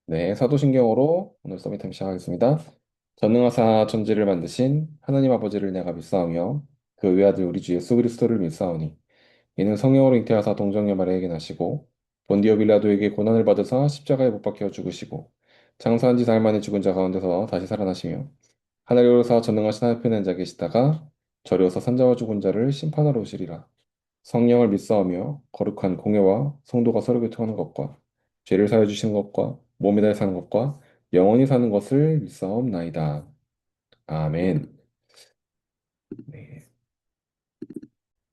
네, 사도신경으로 오늘 서비타임 시작하겠습니다. 전능하사 천지를 만드신 하나님 아버지를 내가 믿사오며 그 외아들 우리 주 예수 그리스도를 믿사오니 이는 성령으로 잉태하사 동정녀 마리아에게 나시고 본디오 빌라도에게 고난을 받으사 십자가에 못 박혀 죽으시고 장사한 지 사흘 만에 죽은 자 가운데서 다시 살아나시며 하늘에 오르사 전능하신 하늘편에 앉아 계시다가 저리어서 산자와 죽은 자를 심판하러 오시리라. 성령을 믿사오며 거룩한 공예와 성도가 서로 교통하는 것과 죄를 사해 주시는 것과 몸에 대해 사는 것과 영원히 사는 것을 믿사옵나이다. 아멘. 네,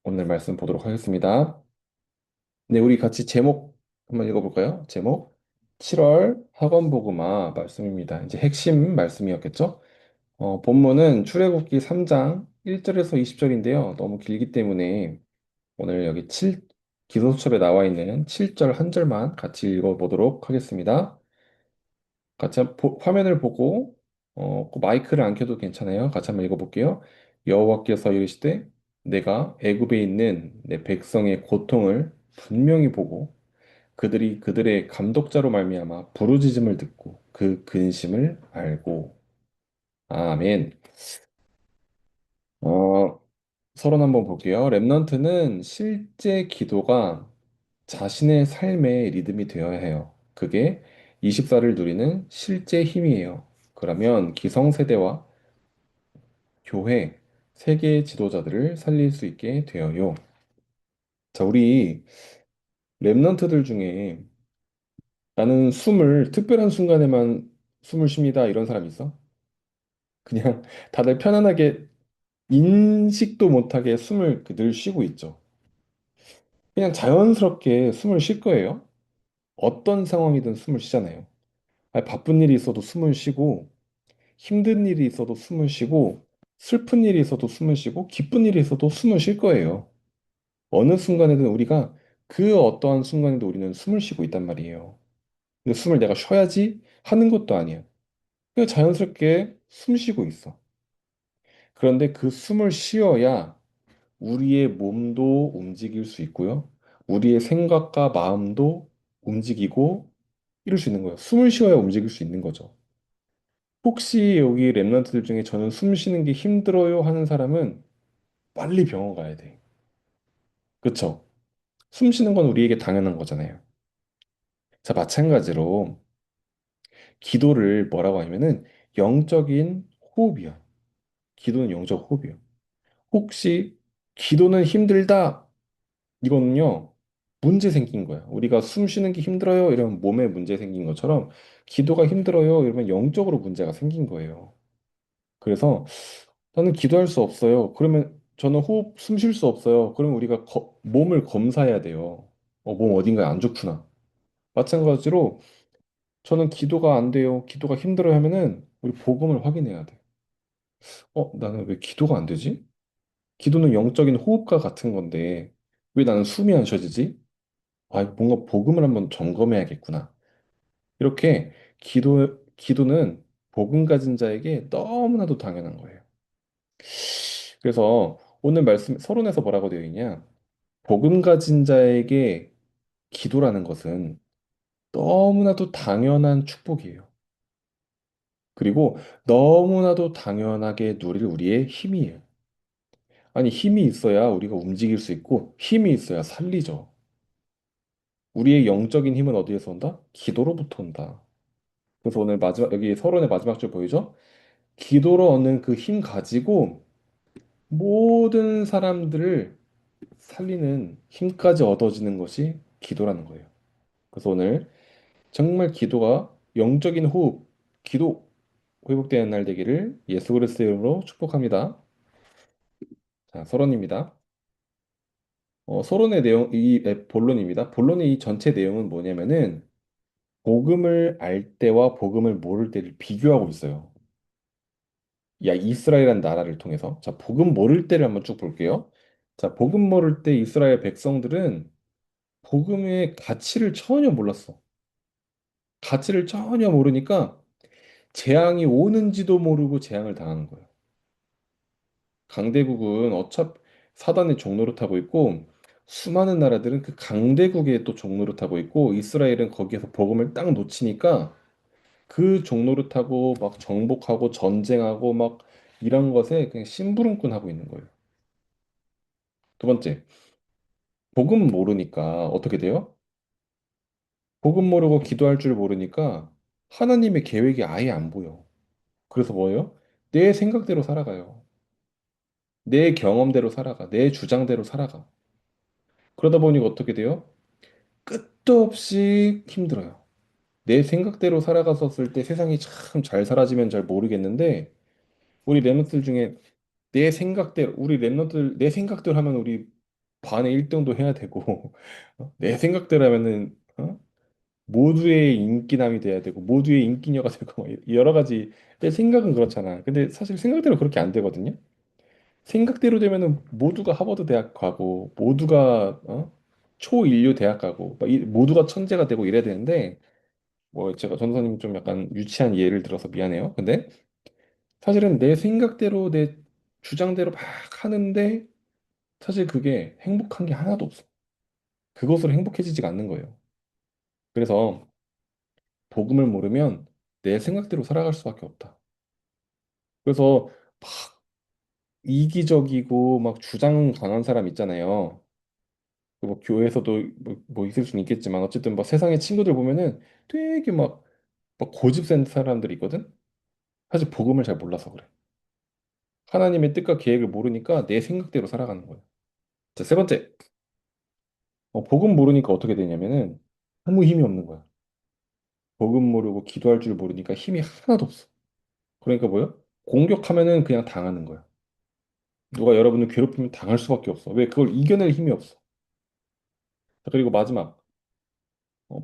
오늘 말씀 보도록 하겠습니다. 네, 우리 같이 제목 한번 읽어볼까요? 제목 7월 학원보그마 말씀입니다. 이제 핵심 말씀이었겠죠? 본문은 출애굽기 3장 1절에서 20절인데요. 너무 길기 때문에 오늘 여기 기도수첩에 나와 있는 7절 한 절만 같이 읽어보도록 하겠습니다. 같이 화면을 보고 그 마이크를 안 켜도 괜찮아요. 같이 한번 읽어볼게요. 여호와께서 이르시되 내가 애굽에 있는 내 백성의 고통을 분명히 보고 그들이 그들의 감독자로 말미암아 부르짖음을 듣고 그 근심을 알고 아멘. 어, 서론 한번 볼게요. 랩넌트는 실제 기도가 자신의 삶의 리듬이 되어야 해요. 그게 24를 누리는 실제 힘이에요. 그러면 기성세대와 교회, 세계 지도자들을 살릴 수 있게 되어요. 자, 우리 랩넌트들 중에 나는 특별한 순간에만 숨을 쉽니다. 이런 사람 있어? 그냥 다들 편안하게 인식도 못하게 숨을 늘 쉬고 있죠. 그냥 자연스럽게 숨을 쉴 거예요. 어떤 상황이든 숨을 쉬잖아요. 아니, 바쁜 일이 있어도 숨을 쉬고, 힘든 일이 있어도 숨을 쉬고, 슬픈 일이 있어도 숨을 쉬고, 기쁜 일이 있어도 숨을 쉴 거예요. 어느 순간에든 우리가 그 어떠한 순간에도 우리는 숨을 쉬고 있단 말이에요. 근데 숨을 내가 쉬어야지 하는 것도 아니야. 그냥 자연스럽게 숨 쉬고 있어. 그런데 그 숨을 쉬어야 우리의 몸도 움직일 수 있고요. 우리의 생각과 마음도 움직이고 이럴 수 있는 거예요. 숨을 쉬어야 움직일 수 있는 거죠. 혹시 여기 랩런트들 중에 저는 숨 쉬는 게 힘들어요 하는 사람은 빨리 병원 가야 돼. 그쵸? 숨 쉬는 건 우리에게 당연한 거잖아요. 자, 마찬가지로 기도를 뭐라고 하냐면은 영적인 호흡이야. 기도는 영적 호흡이야. 혹시 기도는 힘들다. 이거는요, 문제 생긴 거야. 우리가 숨 쉬는 게 힘들어요. 이러면 몸에 문제 생긴 것처럼 기도가 힘들어요. 이러면 영적으로 문제가 생긴 거예요. 그래서 나는 기도할 수 없어요. 그러면 저는 숨 쉴 수 없어요. 그러면 우리가 몸을 검사해야 돼요. 몸 어딘가에 안 좋구나. 마찬가지로 저는 기도가 안 돼요. 기도가 힘들어요 하면은 우리 복음을 확인해야 돼. 나는 왜 기도가 안 되지? 기도는 영적인 호흡과 같은 건데 왜 나는 숨이 안 쉬어지지? 뭔가 복음을 한번 점검해야겠구나. 이렇게 기도는 복음 가진 자에게 너무나도 당연한 거예요. 그래서 오늘 말씀 서론에서 뭐라고 되어 있냐? 복음 가진 자에게 기도라는 것은 너무나도 당연한 축복이에요. 그리고 너무나도 당연하게 누릴 우리의 힘이에요. 아니, 힘이 있어야 우리가 움직일 수 있고, 힘이 있어야 살리죠. 우리의 영적인 힘은 어디에서 온다? 기도로부터 온다. 그래서 오늘 여기 서론의 마지막 줄 보이죠? 기도로 얻는 그 힘 가지고 모든 사람들을 살리는 힘까지 얻어지는 것이 기도라는 거예요. 그래서 오늘 정말 기도가 영적인 호흡, 기도 회복되는 날 되기를 예수 그리스도의 이름으로 축복합니다. 자, 서론입니다. 서론의 내용, 본론입니다. 본론의 이 전체 내용은 뭐냐면은 복음을 알 때와 복음을 모를 때를 비교하고 있어요. 이스라엘이라는 나라를 통해서. 자, 복음 모를 때를 한번 쭉 볼게요. 자, 복음 모를 때 이스라엘 백성들은 복음의 가치를 전혀 몰랐어. 가치를 전혀 모르니까 재앙이 오는지도 모르고 재앙을 당하는 거예요. 강대국은 사단의 종로를 타고 있고 수많은 나라들은 그 강대국의 또 종로를 타고 있고 이스라엘은 거기에서 복음을 딱 놓치니까 그 종로를 타고 막 정복하고 전쟁하고 막 이런 것에 그냥 심부름꾼 하고 있는 거예요. 두 번째, 복음 모르니까 어떻게 돼요? 복음 모르고 기도할 줄 모르니까 하나님의 계획이 아예 안 보여. 그래서 뭐예요? 내 생각대로 살아가요. 내 경험대로 살아가. 내 주장대로 살아가. 그러다 보니 어떻게 돼요? 끝도 없이 힘들어요. 내 생각대로 살아갔었을 때 세상이 참 잘 살아지면 잘 모르겠는데 우리 랩런트들 중에 내 생각대로 우리 랩런트들 내 생각대로 하면 우리 반에 1등도 해야 되고 내 생각대로 하면은 모두의 인기남이 돼야 되고 모두의 인기녀가 되고 막 여러 가지 내 생각은 그렇잖아. 근데 사실 생각대로 그렇게 안 되거든요. 생각대로 되면은 모두가 하버드 대학 가고 모두가 초인류 대학 가고 막 모두가 천재가 되고 이래야 되는데 뭐 제가 전도사님 좀 약간 유치한 예를 들어서 미안해요. 근데 사실은 내 생각대로 내 주장대로 막 하는데 사실 그게 행복한 게 하나도 없어. 그것으로 행복해지지가 않는 거예요. 그래서 복음을 모르면 내 생각대로 살아갈 수밖에 없다. 그래서 막 이기적이고 막 주장 강한 사람 있잖아요. 그뭐 교회에서도 뭐 있을 수는 있겠지만 어쨌든 뭐 세상의 친구들 보면은 되게 막 고집 센 사람들이 있거든. 사실 복음을 잘 몰라서 그래. 하나님의 뜻과 계획을 모르니까 내 생각대로 살아가는 거예요. 자, 세 번째. 복음 모르니까 어떻게 되냐면은 아무 힘이 없는 거야. 복음 모르고 기도할 줄 모르니까 힘이 하나도 없어. 그러니까 뭐요? 공격하면은 그냥 당하는 거야. 누가 여러분을 괴롭히면 당할 수밖에 없어. 왜? 그걸 이겨낼 힘이 없어. 자, 그리고 마지막.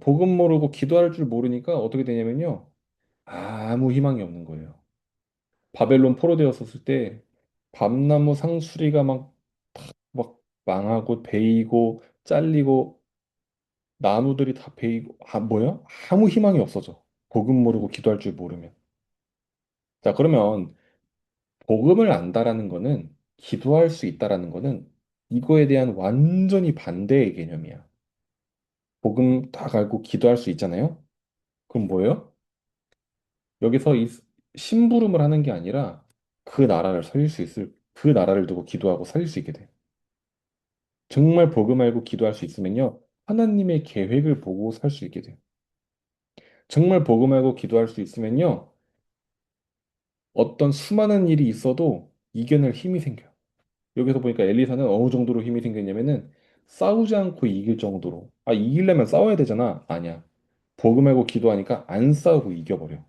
복음 모르고 기도할 줄 모르니까 어떻게 되냐면요. 아무 희망이 없는 거예요. 바벨론 포로되었었을 때 밤나무 상수리가 막 망하고 베이고 잘리고 나무들이 다 베이고 뭐야? 아무 희망이 없어져. 복음 모르고 기도할 줄 모르면. 자, 그러면 복음을 안다라는 거는 기도할 수 있다라는 거는 이거에 대한 완전히 반대의 개념이야. 복음 딱 알고 기도할 수 있잖아요? 그럼 뭐예요? 여기서 이 심부름을 하는 게 아니라 그 나라를 살릴 수 있을, 그 나라를 두고 기도하고 살릴 수 있게 돼. 정말 복음 알고 기도할 수 있으면요. 하나님의 계획을 보고 살 수 있게 돼. 정말 복음 알고 기도할 수 있으면요. 어떤 수많은 일이 있어도 이겨낼 힘이 생겨요. 여기서 보니까 엘리사는 어느 정도로 힘이 생겼냐면은 싸우지 않고 이길 정도로. 아, 이기려면 싸워야 되잖아. 아니야. 복음 알고 기도하니까 안 싸우고 이겨버려.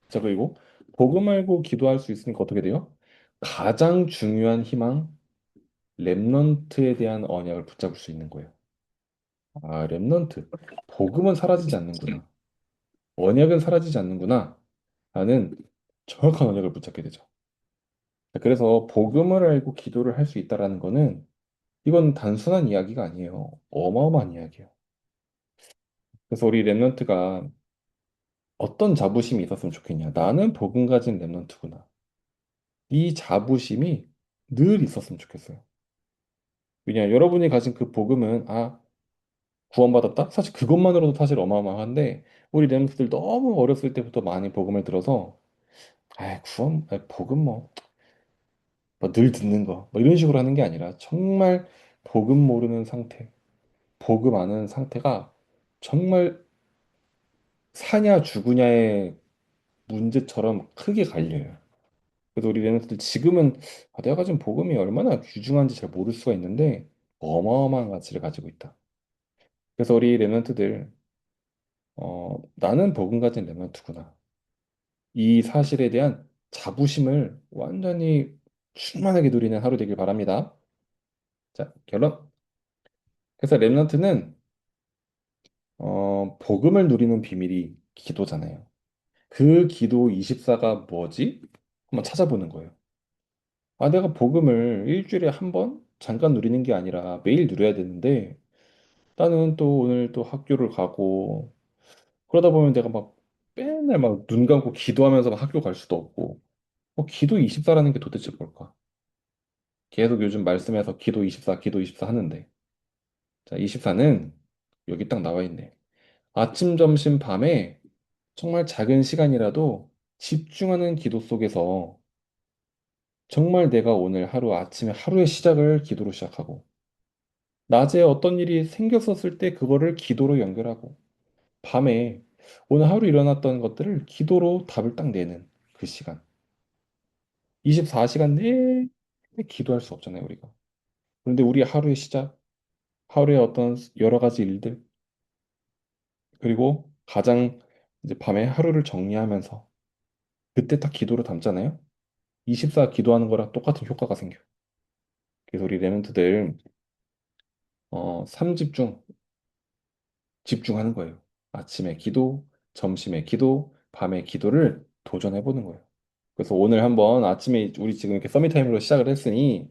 자, 그리고 복음 알고 기도할 수 있으니까 어떻게 돼요? 가장 중요한 희망, 렘넌트에 대한 언약을 붙잡을 수 있는 거예요. 아, 렘넌트. 복음은 사라지지 않는구나. 언약은 사라지지 않는구나. 라는 정확한 언약을 붙잡게 되죠. 자, 그래서 복음을 알고 기도를 할 수 있다라는 거는 이건 단순한 이야기가 아니에요. 어마어마한 이야기예요. 그래서 우리 렘넌트가 어떤 자부심이 있었으면 좋겠냐. 나는 복음 가진 렘넌트구나. 이 자부심이 늘 있었으면 좋겠어요. 왜냐, 여러분이 가진 그 복음은, 구원받았다? 사실 그것만으로도 사실 어마어마한데, 우리 렘넌트들 너무 어렸을 때부터 많이 복음을 들어서, 복음 늘 듣는 거, 뭐 이런 식으로 하는 게 아니라, 정말 복음 모르는 상태, 복음 아는 상태가 정말 사냐 죽으냐의 문제처럼 크게 갈려요. 그래서 우리 렘넌트들 지금은 내가 가진 복음이 얼마나 귀중한지 잘 모를 수가 있는데, 어마어마한 가치를 가지고 있다. 그래서 우리 렘넌트들 나는 복음 가진 렘넌트구나. 이 사실에 대한 자부심을 완전히 충만하게 누리는 하루 되길 바랍니다. 자, 결론. 그래서 렘넌트는 복음을 누리는 비밀이 기도잖아요. 그 기도 24가 뭐지? 한번 찾아보는 거예요. 내가 복음을 일주일에 한 번 잠깐 누리는 게 아니라 매일 누려야 되는데 나는 또 오늘 또 학교를 가고 그러다 보면 내가 막 맨날 막 눈 감고 기도하면서 막 학교 갈 수도 없고 기도 24라는 게 도대체 뭘까? 계속 요즘 말씀에서 기도 24, 기도 24 하는데. 자, 24는 여기 딱 나와 있네. 아침, 점심, 밤에 정말 작은 시간이라도 집중하는 기도 속에서 정말 내가 오늘 하루 아침에 하루의 시작을 기도로 시작하고, 낮에 어떤 일이 생겼었을 때 그거를 기도로 연결하고, 밤에 오늘 하루 일어났던 것들을 기도로 답을 딱 내는 그 시간. 24시간 내에 기도할 수 없잖아요, 우리가. 그런데 우리 하루의 시작, 하루의 어떤 여러 가지 일들, 그리고 가장 이제 밤에 하루를 정리하면서 그때 딱 기도로 담잖아요. 24 기도하는 거랑 똑같은 효과가 생겨요. 그래서 우리 레몬트들 3집중 집중하는 거예요. 아침에 기도, 점심에 기도, 밤에 기도를 도전해 보는 거예요. 그래서 오늘 한번 아침에 우리 지금 이렇게 서밋 타임으로 시작을 했으니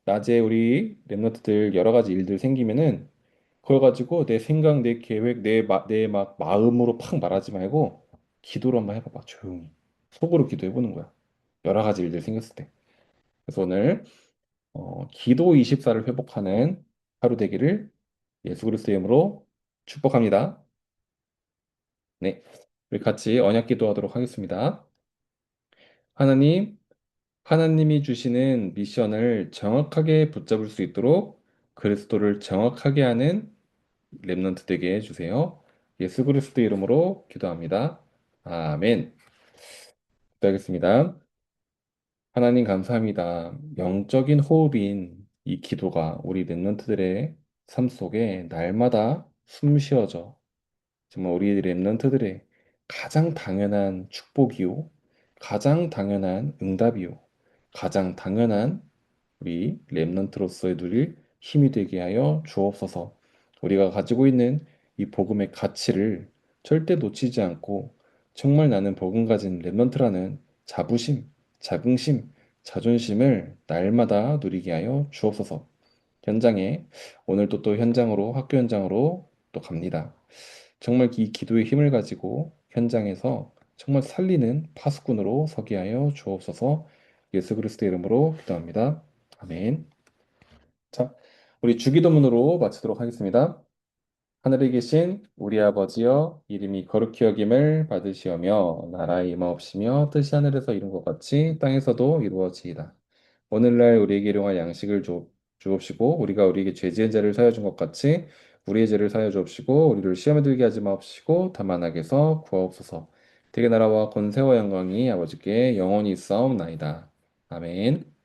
낮에 우리 랩너트들 여러 가지 일들 생기면은 그걸 가지고 내 생각, 내 계획, 내 막 마음으로 팍 말하지 말고 기도로 한번 해봐봐. 조용히. 속으로 기도해 보는 거야. 여러 가지 일들 생겼을 때. 그래서 오늘 기도 24를 회복하는 하루 되기를 예수 그리스도의 이름으로 축복합니다. 네. 우리 같이 언약 기도하도록 하겠습니다. 하나님, 하나님이 주시는 미션을 정확하게 붙잡을 수 있도록 그리스도를 정확하게 하는 랩넌트 되게 해주세요. 예수 그리스도 이름으로 기도합니다. 아멘. 기도하겠습니다. 하나님 감사합니다. 영적인 호흡인 이 기도가 우리 랩넌트들의 삶 속에 날마다 숨 쉬어져 정말 우리 랩런트들의 가장 당연한 축복이요, 가장 당연한 응답이요, 가장 당연한 우리 랩런트로서의 누릴 힘이 되게 하여 주옵소서. 우리가 가지고 있는 이 복음의 가치를 절대 놓치지 않고 정말 나는 복음 가진 랩런트라는 자부심, 자긍심, 자존심을 날마다 누리게 하여 주옵소서. 현장에 오늘도 또 현장으로 학교 현장으로 또 갑니다. 정말 이 기도의 힘을 가지고 현장에서 정말 살리는 파수꾼으로 서게 하여 주옵소서. 예수 그리스도의 이름으로 기도합니다. 아멘. 자, 우리 주기도문으로 마치도록 하겠습니다. 하늘에 계신 우리 아버지여 이름이 거룩히 여김을 받으시오며 나라의 임하옵시며 뜻이 하늘에서 이룬 것 같이 땅에서도 이루어지이다. 오늘날 우리에게 일용할 양식을 주옵시고 우리가 우리에게 죄 지은 자를 사여 준 것 같이 우리의 죄를 사여 주옵시고 우리를 시험에 들게 하지 마옵시고 다만 악에서 구하옵소서. 대개 나라와 권세와 영광이 아버지께 영원히 있사옵나이다. 아멘.